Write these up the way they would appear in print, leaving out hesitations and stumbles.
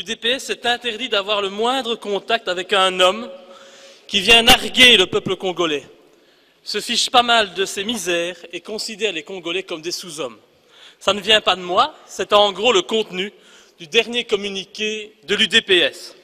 l'UDPS s'est interdit d'avoir le moindre contact avec un homme qui vient narguer le peuple congolais, se fiche pas mal de ses misères et considère les Congolais comme des sous-hommes. Ça ne vient pas de moi, c'est en gros le contenu du dernier communiqué de l'UDPS.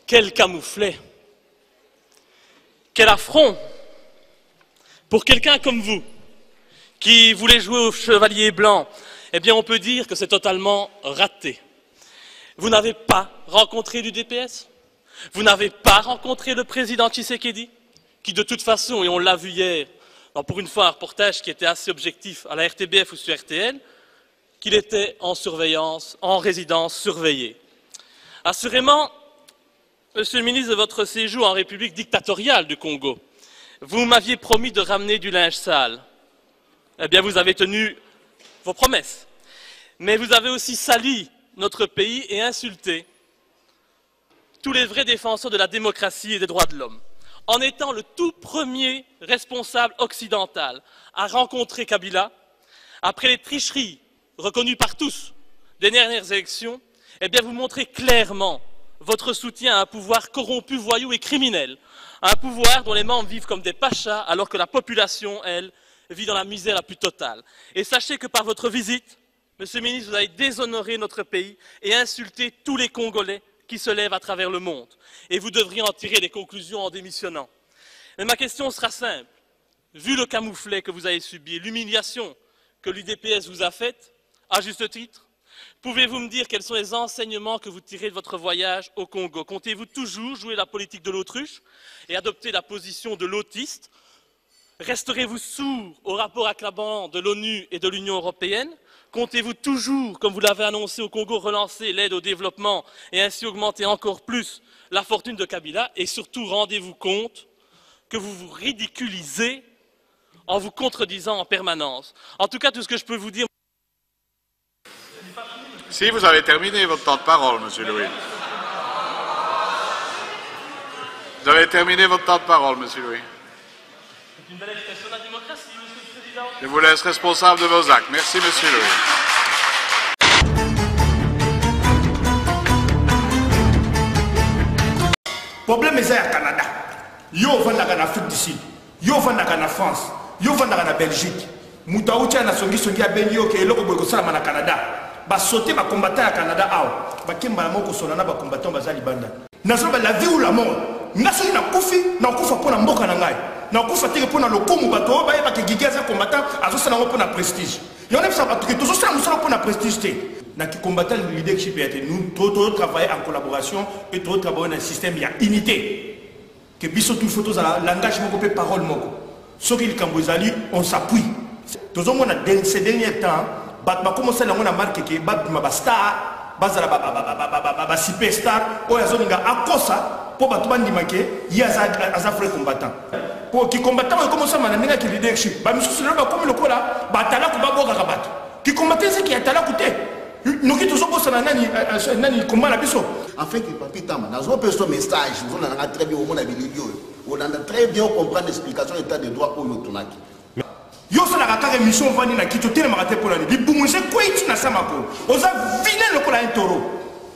Quel camouflet! Quel affront pour quelqu'un comme vous, qui voulait jouer au chevalier blanc. Eh bien, on peut dire que c'est totalement raté. Vous n'avez pas rencontré l'UDPS? Vous n'avez pas rencontré le président Tshisekedi, qui de toute façon, et on l'a vu hier, pour une fois un reportage qui était assez objectif à la RTBF ou sur RTL, qu'il était en surveillance, en résidence surveillée. Assurément, Monsieur le ministre, de votre séjour en République dictatoriale du Congo, vous m'aviez promis de ramener du linge sale. Eh bien, vous avez tenu vos promesses. Mais vous avez aussi sali notre pays et insulté tous les vrais défenseurs de la démocratie et des droits de l'homme. En étant le tout premier responsable occidental à rencontrer Kabila, après les tricheries reconnues par tous des dernières élections, eh bien, vous montrez clairement votre soutien à un pouvoir corrompu, voyou et criminel, à un pouvoir dont les membres vivent comme des pachas, alors que la population, elle, vit dans la misère la plus totale. Et sachez que par votre visite, Monsieur le ministre, vous avez déshonoré notre pays et insulté tous les Congolais qui se lèvent à travers le monde. Et vous devriez en tirer des conclusions en démissionnant. Mais ma question sera simple. Vu le camouflet que vous avez subi, l'humiliation que l'UDPS vous a faite, à juste titre, pouvez-vous me dire quels sont les enseignements que vous tirez de votre voyage au Congo? Comptez-vous toujours jouer la politique de l'autruche et adopter la position de l'autiste? Resterez-vous sourd au rapport accablant de l'ONU et de l'Union européenne? Comptez-vous toujours, comme vous l'avez annoncé au Congo, relancer l'aide au développement et ainsi augmenter encore plus la fortune de Kabila? Et surtout, rendez-vous compte que vous vous ridiculisez en vous contredisant en permanence. En tout cas, tout ce que je peux vous dire... Si vous avez terminé votre temps de parole, Monsieur Louis. Vous avez terminé votre temps de parole, Monsieur Louis. C'est une belle expression de la démocratie, Monsieur le Président. Je vous laisse responsable de vos actes. Merci, Monsieur Louis. Problème est au Canada. Yo vandaka en Afrique du Sud. Yo vandaka en France. Yo vandaka en Belgique. Moutaoutia na songi a benyo ke eloko boy ko sala na Canada. Ba sauter ba combattant à Canada aw. Ba kemba moko sonana ba combattant bazali banda. Nazo ba la vie ou la mort. Naso na kufi na kufa pona mboka na ngai. Na kufa teke pona lokumu bato ba yeba ke gigaza combattant azo sala ngo pona prestige. Yo na bisa bato ke tozo sala musala pona prestige te. Na ki combattant le leadership était nous trop travailler en collaboration et trop travailler dans un système il y a unité. Que biso tout photos à langage moko pe parole moko. Soki le Cambozali on s'appuie. Tozo mona ces derniers temps bat ba commencer à la marque que bat ma star bazala ba superstar o yazo ninga akosa po batu bandi make yaza azafre combattant po ki combattant ko commencer à ninga ki leadership ba misu selo ba comme le kola ba tala ko ba boka ka bat ki combattant c'est qui atala kote noki tozo bosa na nani combat la biso en fait papi tama nazo pe ce message vous on a très bien au monde abilio on a très bien comprendre l'explication état de droit au yotunaki. Yo sala ka mission vani na kito tele makate pour ni bibumuse ko itina sama ko oza vilain le kola intoro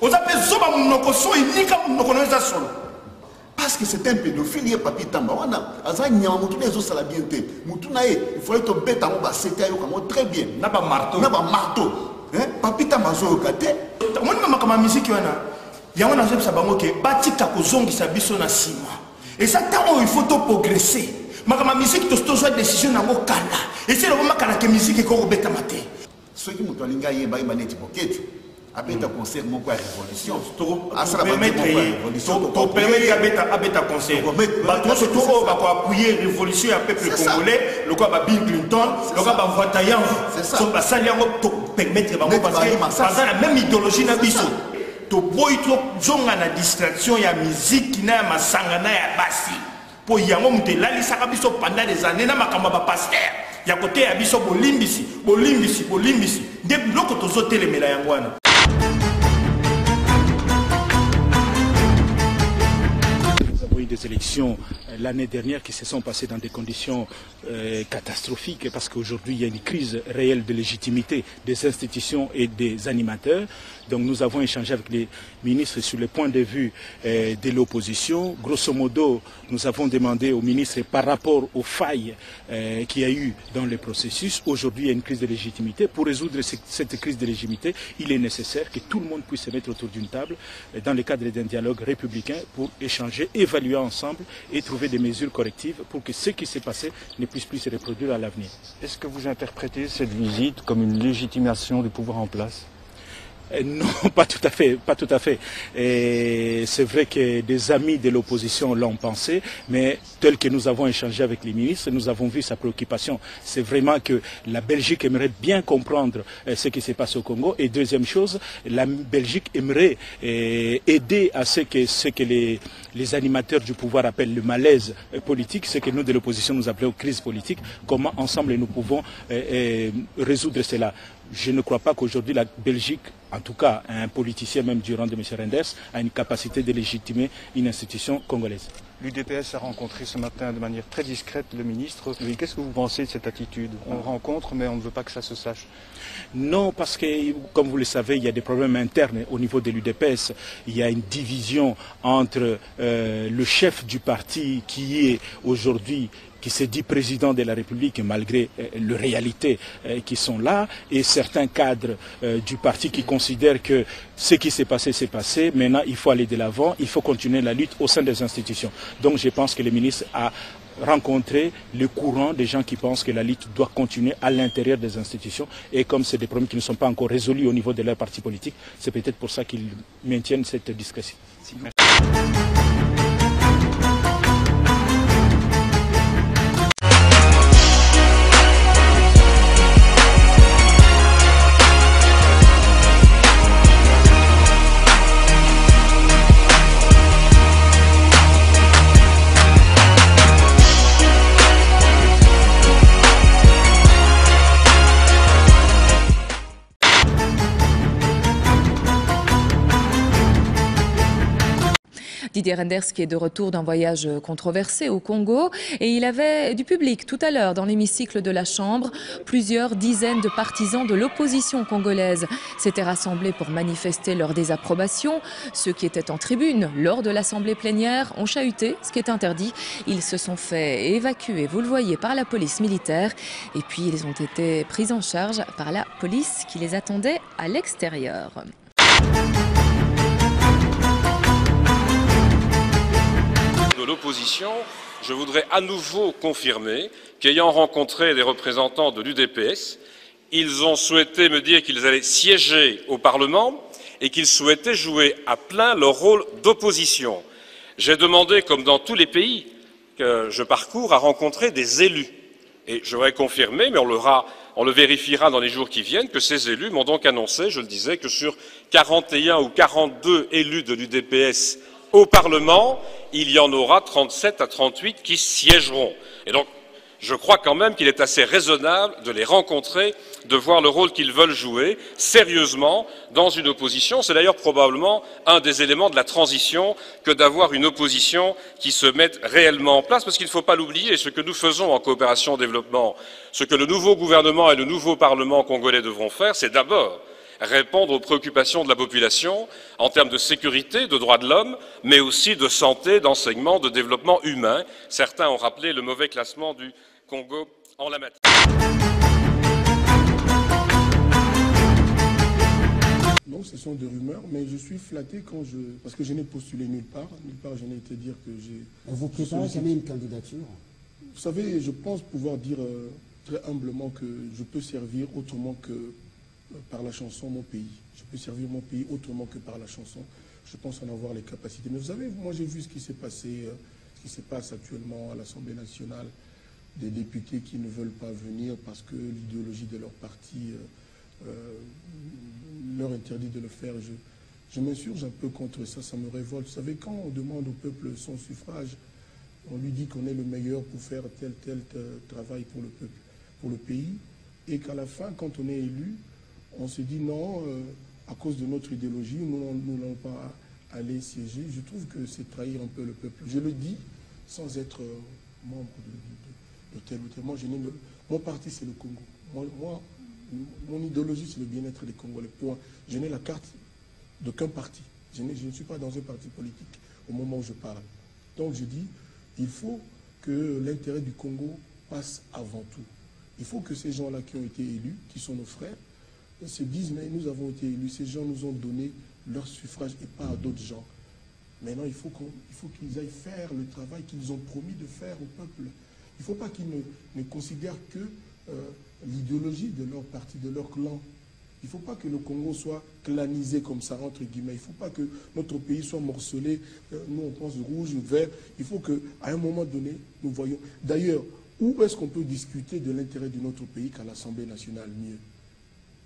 oza pe zoba munoko so inika munoko noza solo parce que c'est un pédophile papi tamba wana aza nyama mutu nezo sala bien te mutu na e il faut être bête en ba c'était yo comme très bien na ba marteau hein papi tamba zo kate moni mama kama musique wana yango na zebisa bango ke batika ko zongisa biso na sima et ça tant il faut to progresser. Ma musique to soit décision na ngokala et c'est le moment kana que musique ko robeta maté ceux qui mutu alinga ye ba imane tipoketu abeta concert moko ya révolution to permettre abeta concert ba to surtout ba ko appuyer révolution ya peuple congolais le quoi ba Bill Clinton le quoi ba votayan so ba sali ngo to permettre ba ngo parce que ça la même idéologie na biso to boy to zonga na distraction ya musique na masanga na ya basi pour yango mutelali saka biso pendant des années na makamba ba pasteur ya côté ya biso bolimbisi de bloko tozo telemela yango wana. Nous avons eu des des élections l'année dernière qui se sont passées dans des conditions catastrophiques parce qu'aujourd'hui il y a une crise réelle de légitimité des institutions et des animateurs. Donc nous avons échangé avec les ministres sur le point de vue de l'opposition. Grosso modo, nous avons demandé aux ministres par rapport aux failles qu'il y a eu dans le processus. Aujourd'hui, il y a une crise de légitimité. Pour résoudre cette crise de légitimité, il est nécessaire que tout le monde puisse se mettre autour d'une table dans le cadre d'un dialogue républicain pour échanger, évaluer ensemble et trouver des mesures correctives pour que ce qui s'est passé ne puisse plus se reproduire à l'avenir. Est-ce que vous interprétez cette visite comme une légitimation du pouvoir en place ? Non, pas tout à fait, pas tout à fait. C'est vrai que des amis de l'opposition l'ont pensé, mais tel que nous avons échangé avec les ministres, nous avons vu sa préoccupation. C'est vraiment que la Belgique aimerait bien comprendre ce qui se passe au Congo. Et deuxième chose, la Belgique aimerait aider à ce que les animateurs du pouvoir appellent le malaise politique, ce que nous de l'opposition nous appelons crise politique, comment ensemble nous pouvons résoudre cela. Je ne crois pas qu'aujourd'hui la Belgique, en tout cas un politicien même du rang de M. Renders, a une capacité de légitimer une institution congolaise. L'UDPS a rencontré ce matin de manière très discrète le ministre. Qu'est-ce que vous pensez de cette attitude? On rencontre mais on ne veut pas que ça se sache. Non, parce que, comme vous le savez, il y a des problèmes internes au niveau de l'UDPS. Il y a une division entre le chef du parti qui est aujourd'hui qui se dit président de la République malgré les réalités qui sont là, et certains cadres du parti qui considèrent que ce qui s'est passé, c'est passé. Maintenant, il faut aller de l'avant, il faut continuer la lutte au sein des institutions. Donc je pense que le ministre a rencontré le courant des gens qui pensent que la lutte doit continuer à l'intérieur des institutions, et comme c'est des problèmes qui ne sont pas encore résolus au niveau de leur parti politique, c'est peut-être pour ça qu'ils maintiennent cette discrétion. Merci. Didier Renders qui est de retour d'un voyage controversé au Congo, et il avait du public tout à l'heure dans l'hémicycle de la Chambre. Plusieurs dizaines de partisans de l'opposition congolaise s'étaient rassemblés pour manifester leur désapprobation. Ceux qui étaient en tribune lors de l'assemblée plénière ont chahuté, ce qui est interdit. Ils se sont fait évacuer, vous le voyez, par la police militaire, et puis ils ont été pris en charge par la police qui les attendait à l'extérieur. De l'opposition, je voudrais à nouveau confirmer qu'ayant rencontré des représentants de l'UDPS, ils ont souhaité me dire qu'ils allaient siéger au Parlement et qu'ils souhaitaient jouer à plein leur rôle d'opposition. J'ai demandé, comme dans tous les pays que je parcours, à rencontrer des élus. Et je voudrais confirmer, mais on le vérifiera dans les jours qui viennent, que ces élus m'ont donc annoncé, je le disais, que sur 41 ou 42 élus de l'UDPS au Parlement, il y en aura 37 à 38 qui siégeront. Et donc, je crois quand même qu'il est assez raisonnable de les rencontrer, de voir le rôle qu'ils veulent jouer sérieusement dans une opposition. C'est d'ailleurs probablement un des éléments de la transition que d'avoir une opposition qui se mette réellement en place, parce qu'il ne faut pas l'oublier, ce que nous faisons en coopération au développement, ce que le nouveau gouvernement et le nouveau Parlement congolais devront faire, c'est d'abord répondre aux préoccupations de la population en termes de sécurité, de droits de l'homme, mais aussi de santé, d'enseignement, de développement humain. Certains ont rappelé le mauvais classement du Congo en la matière. Non, ce sont des rumeurs, mais je suis flatté parce que je n'ai postulé nulle part je n'ai été dire que j'ai... Vous préparez jamais une candidature? Vous savez, je pense pouvoir dire très humblement que je peux servir autrement que par la chanson mon pays. Je peux servir mon pays autrement que par la chanson. Je pense en avoir les capacités. Mais vous savez, moi j'ai vu ce qui s'est passé, ce qui se passe actuellement à l'Assemblée nationale, des députés qui ne veulent pas venir parce que l'idéologie de leur parti leur interdit de le faire. Je m'insurge un peu contre ça, ça me révolte. Vous savez, quand on demande au peuple son suffrage, on lui dit qu'on est le meilleur pour faire tel travail pour le peuple, pour le pays, et qu'à la fin, quand on est élu, on se dit non, à cause de notre idéologie, nous n'allons pas aller siéger, je trouve que c'est trahir un peu le peuple. Je le dis sans être membre de tel ou tel. Moi, mon parti, c'est le Congo. Moi, mon idéologie, c'est le bien-être des Congolais. Point. Je n'ai la carte d'aucun parti. Je ne suis pas dans un parti politique au moment où je parle. Donc je dis, il faut que l'intérêt du Congo passe avant tout. Il faut que ces gens-là qui ont été élus, qui sont nos frères, se disent, mais nous avons été élus, ces gens nous ont donné leur suffrage et pas à d'autres gens. Maintenant, il faut qu'ils aillent faire le travail qu'ils ont promis de faire au peuple. Il ne faut pas qu'ils ne considèrent que l'idéologie de leur parti, de leur clan. Il ne faut pas que le Congo soit clanisé comme ça, entre guillemets. Il ne faut pas que notre pays soit morcelé. Nous, on pense rouge, vert. Il faut qu'à un moment donné, nous voyons. D'ailleurs, où est-ce qu'on peut discuter de l'intérêt de notre pays qu'à l'Assemblée nationale mieux?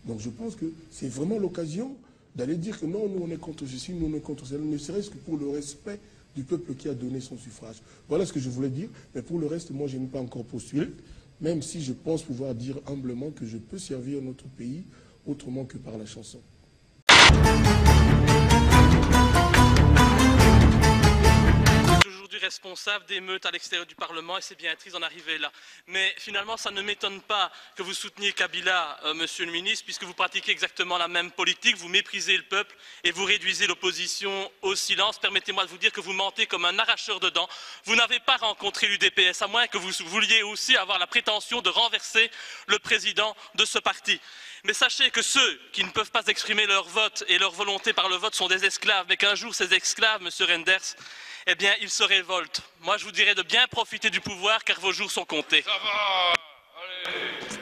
Donc je pense que c'est vraiment l'occasion d'aller dire que non, nous on est contre ceci, nous on est contre cela, ne serait-ce que pour le respect du peuple qui a donné son suffrage. Voilà ce que je voulais dire, mais pour le reste, moi je n'ai pas encore postulé, même si je pense pouvoir dire humblement que je peux servir notre pays autrement que par la chanson. Aujourd'hui responsable d'émeutes à l'extérieur du Parlement, et c'est bien triste d'en arriver là. Mais finalement, ça ne m'étonne pas que vous souteniez Kabila, monsieur le ministre, puisque vous pratiquez exactement la même politique, vous méprisez le peuple et vous réduisez l'opposition au silence. Permettez-moi de vous dire que vous mentez comme un arracheur de dents. Vous n'avez pas rencontré l'UDPS, à moins que vous vouliez aussi avoir la prétention de renverser le président de ce parti. Mais sachez que ceux qui ne peuvent pas exprimer leur vote et leur volonté par le vote sont des esclaves, mais qu'un jour ces esclaves, monsieur Renders, eh bien, ils se révoltent. Moi, je vous dirais de bien profiter du pouvoir, car vos jours sont comptés. Ça va, allez.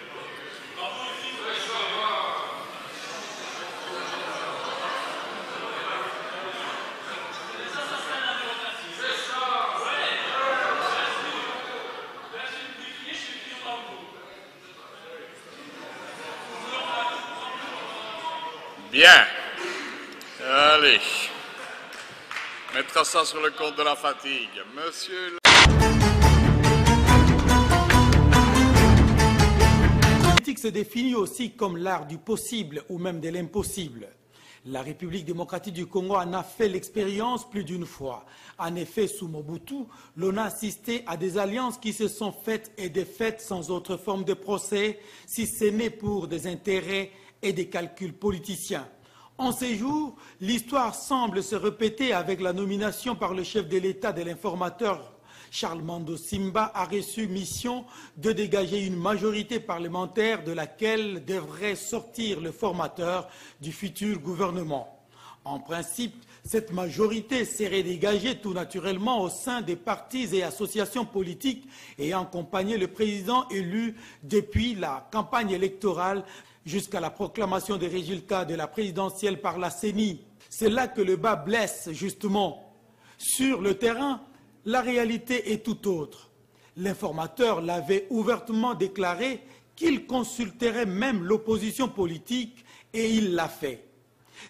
Bien. Allez. Mettra ça sur le compte de la fatigue. Monsieur... La politique se définit aussi comme l'art du possible ou même de l'impossible. La République démocratique du Congo en a fait l'expérience plus d'une fois. En effet, sous Mobutu, l'on a assisté à des alliances qui se sont faites et défaites sans autre forme de procès, si ce n'est pour des intérêts et des calculs politiciens. En ces jours, l'histoire semble se répéter avec la nomination par le chef de l'État de l'informateur Charles Mando Simba a reçu mission de dégager une majorité parlementaire de laquelle devrait sortir le formateur du futur gouvernement. En principe, cette majorité serait dégagée tout naturellement au sein des partis et associations politiques ayant accompagné le président élu depuis la campagne électorale jusqu'à la proclamation des résultats de la présidentielle par la CENI. C'est là que le bas blesse, justement. Sur le terrain, la réalité est tout autre. L'informateur l'avait ouvertement déclaré qu'il consulterait même l'opposition politique et il l'a fait.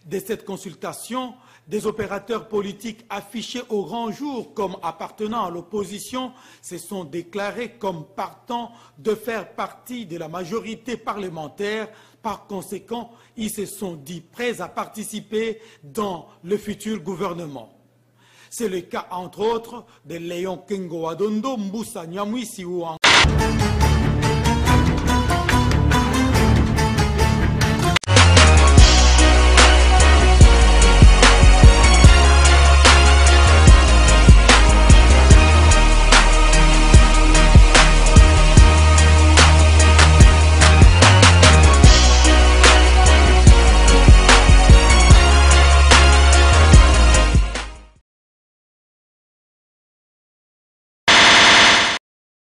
De cette consultation, des opérateurs politiques affichés au grand jour comme appartenant à l'opposition se sont déclarés comme partant de faire partie de la majorité parlementaire. Par conséquent, ils se sont dit prêts à participer dans le futur gouvernement. C'est le cas, entre autres, de Léon Kengo Adondo, Mbusa Nyamwisi ou